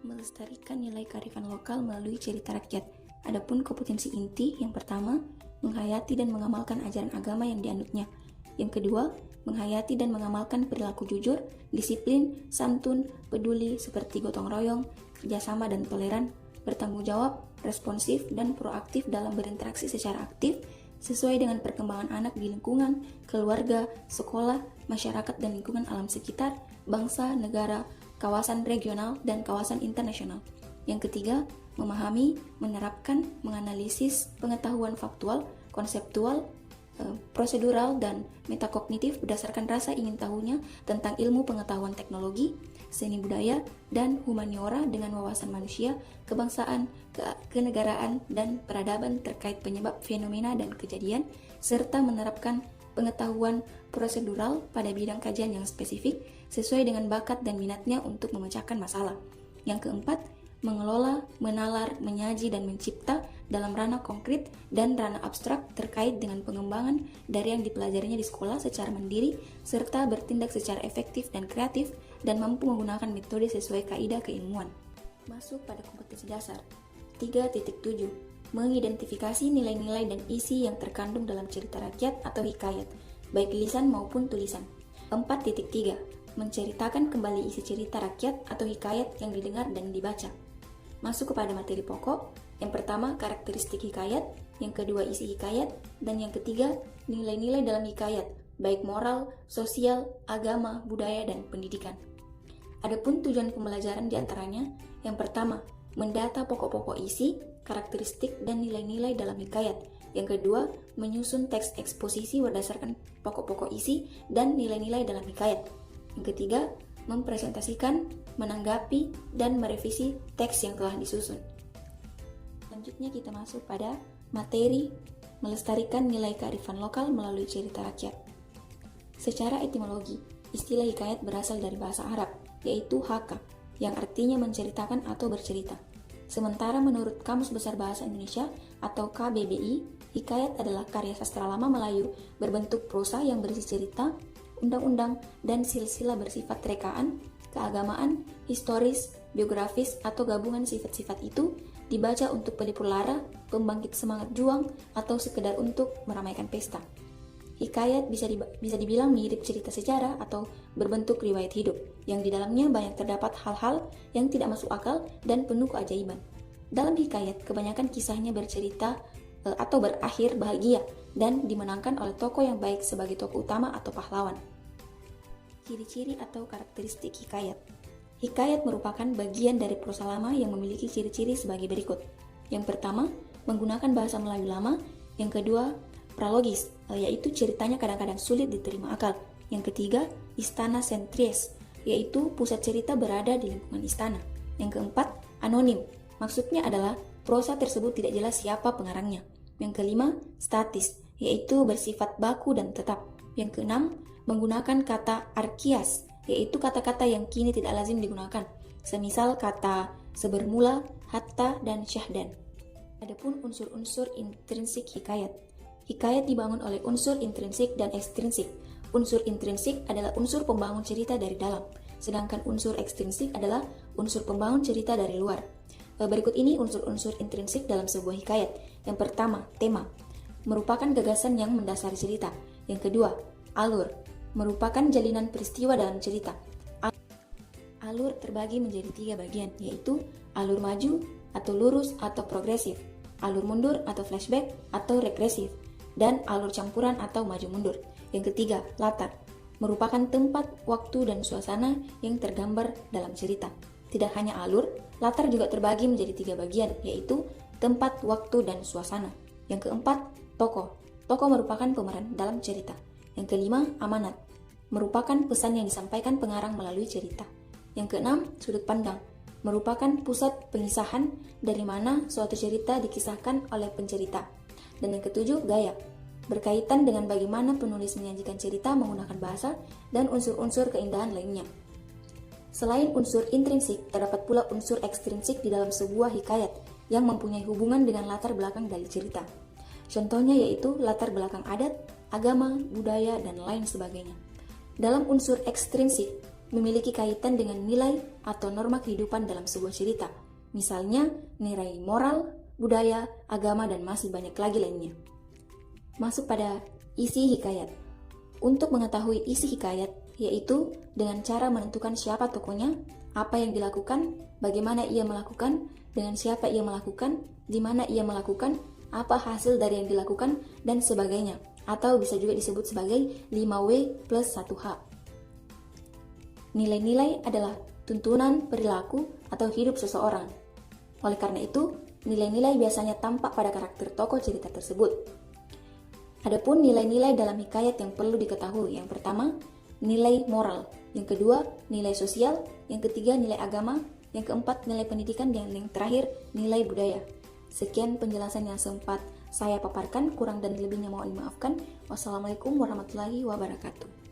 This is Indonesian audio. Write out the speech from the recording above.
melestarikan nilai kearifan lokal melalui cerita rakyat. Adapun kompetensi inti, yang pertama, menghayati dan mengamalkan ajaran agama yang dianutnya. Yang kedua, menghayati dan mengamalkan perilaku jujur, disiplin, santun, peduli seperti gotong royong, kerjasama dan toleran, bertanggung jawab, responsif, dan proaktif dalam berinteraksi secara aktif sesuai dengan perkembangan anak di lingkungan, keluarga, sekolah, masyarakat dan lingkungan alam sekitar, bangsa, negara, kawasan regional, dan kawasan internasional. Yang ketiga, memahami, menerapkan, menganalisis pengetahuan faktual, konseptual, prosedural, dan metakognitif berdasarkan rasa ingin tahunya tentang ilmu pengetahuan teknologi, seni budaya, dan humaniora dengan wawasan manusia, kebangsaan, kenegaraan, dan peradaban terkait penyebab fenomena dan kejadian, serta menerapkan pengetahuan prosedural pada bidang kajian yang spesifik sesuai dengan bakat dan minatnya untuk memecahkan masalah. Yang keempat, mengelola, menalar, menyaji, dan mencipta dalam ranah konkret dan ranah abstrak terkait dengan pengembangan dari yang dipelajarinya di sekolah secara mandiri, serta bertindak secara efektif dan kreatif dan mampu menggunakan metode sesuai kaidah keilmuan. Masuk pada kompetensi dasar. 3.7. Mengidentifikasi nilai-nilai dan isi yang terkandung dalam cerita rakyat atau hikayat, baik lisan maupun tulisan. 4.3. Menceritakan kembali isi cerita rakyat atau hikayat yang didengar dan dibaca. Masuk kepada materi pokok. Yang pertama, karakteristik hikayat. Yang kedua, isi hikayat. Dan yang ketiga, nilai-nilai dalam hikayat, baik moral, sosial, agama, budaya, dan pendidikan. Adapun tujuan pembelajaran diantaranya, yang pertama, mendata pokok-pokok isi, karakteristik, dan nilai-nilai dalam hikayat. Yang kedua, menyusun teks eksposisi berdasarkan pokok-pokok isi dan nilai-nilai dalam hikayat. Yang ketiga, mempresentasikan, menanggapi, dan merevisi teks yang telah disusun. Selanjutnya kita masuk pada materi melestarikan nilai kearifan lokal melalui cerita rakyat. Secara etimologi, istilah hikayat berasal dari bahasa Arab, yaitu haka, yang artinya menceritakan atau bercerita. Sementara menurut Kamus Besar Bahasa Indonesia atau KBBI, hikayat adalah karya sastra lama Melayu berbentuk prosa yang berisi cerita, undang-undang, dan silsilah bersifat rekaan, keagamaan, historis, biografis, atau gabungan sifat-sifat itu dibaca untuk pelipur lara, pembangkit semangat juang, atau sekedar untuk meramaikan pesta. Hikayat bisa dibilang mirip cerita sejarah atau berbentuk riwayat hidup, yang di dalamnya banyak terdapat hal-hal yang tidak masuk akal dan penuh keajaiban. Dalam hikayat, kebanyakan kisahnya bercerita atau berakhir bahagia dan dimenangkan oleh tokoh yang baik sebagai tokoh utama atau pahlawan. Ciri-ciri atau karakteristik hikayat. Hikayat merupakan bagian dari prosa lama yang memiliki ciri-ciri sebagai berikut. Yang pertama, menggunakan bahasa Melayu lama. Yang kedua, pralogis, yaitu ceritanya kadang-kadang sulit diterima akal. Yang ketiga, istana sentries, yaitu pusat cerita berada di lingkungan istana. Yang keempat, anonim, maksudnya adalah prosa tersebut tidak jelas siapa pengarangnya. Yang kelima, statis, yaitu bersifat baku dan tetap. Yang keenam, menggunakan kata arkias, yaitu kata-kata yang kini tidak lazim digunakan, semisal kata sebermula, hatta, dan syahdan. Adapun unsur-unsur intrinsik hikayat. Hikayat dibangun oleh unsur intrinsik dan ekstrinsik. Unsur intrinsik adalah unsur pembangun cerita dari dalam, sedangkan unsur ekstrinsik adalah unsur pembangun cerita dari luar. Berikut ini unsur-unsur intrinsik dalam sebuah hikayat. Yang pertama, tema, merupakan gagasan yang mendasari cerita. Yang kedua, alur, merupakan jalinan peristiwa dalam cerita. Alur terbagi menjadi 3 bagian, yaitu alur maju atau lurus atau progresif, alur mundur atau flashback atau regresif, dan alur campuran atau maju mundur. Yang ketiga, latar, merupakan tempat, waktu, dan suasana yang tergambar dalam cerita. Tidak hanya alur, latar juga terbagi menjadi 3 bagian, yaitu tempat, waktu, dan suasana. Yang keempat, tokoh. Tokoh merupakan pemeran dalam cerita. Yang kelima, amanat, merupakan pesan yang disampaikan pengarang melalui cerita. Yang keenam, sudut pandang, merupakan pusat pengisahan dari mana suatu cerita dikisahkan oleh pencerita. Dan yang ketujuh, gaya, berkaitan dengan bagaimana penulis menyajikan cerita menggunakan bahasa dan unsur-unsur keindahan lainnya. Selain unsur intrinsik, terdapat pula unsur ekstrinsik di dalam sebuah hikayat yang mempunyai hubungan dengan latar belakang dari cerita. Contohnya yaitu latar belakang adat, agama, budaya, dan lain sebagainya. Dalam unsur ekstrinsik, memiliki kaitan dengan nilai atau norma kehidupan dalam sebuah cerita. Misalnya, nilai moral, budaya, agama, dan masih banyak lagi lainnya. Masuk pada isi hikayat. Untuk mengetahui isi hikayat, yaitu dengan cara menentukan siapa tokohnya, apa yang dilakukan, bagaimana ia melakukan, dengan siapa ia melakukan, di mana ia melakukan, apa hasil dari yang dilakukan, dan sebagainya. Atau bisa juga disebut sebagai 5W plus 1H. Nilai-nilai adalah tuntunan perilaku atau hidup seseorang. Oleh karena itu, nilai-nilai biasanya tampak pada karakter tokoh cerita tersebut. Adapun nilai-nilai dalam hikayat yang perlu diketahui, yang pertama, nilai moral, yang kedua, nilai sosial, yang ketiga, nilai agama, yang keempat, nilai pendidikan, dan yang terakhir, nilai budaya. Sekian penjelasan yang sempat saya paparkan, kurang dan lebihnya mohon dimaafkan. Wassalamualaikum warahmatullahi wabarakatuh.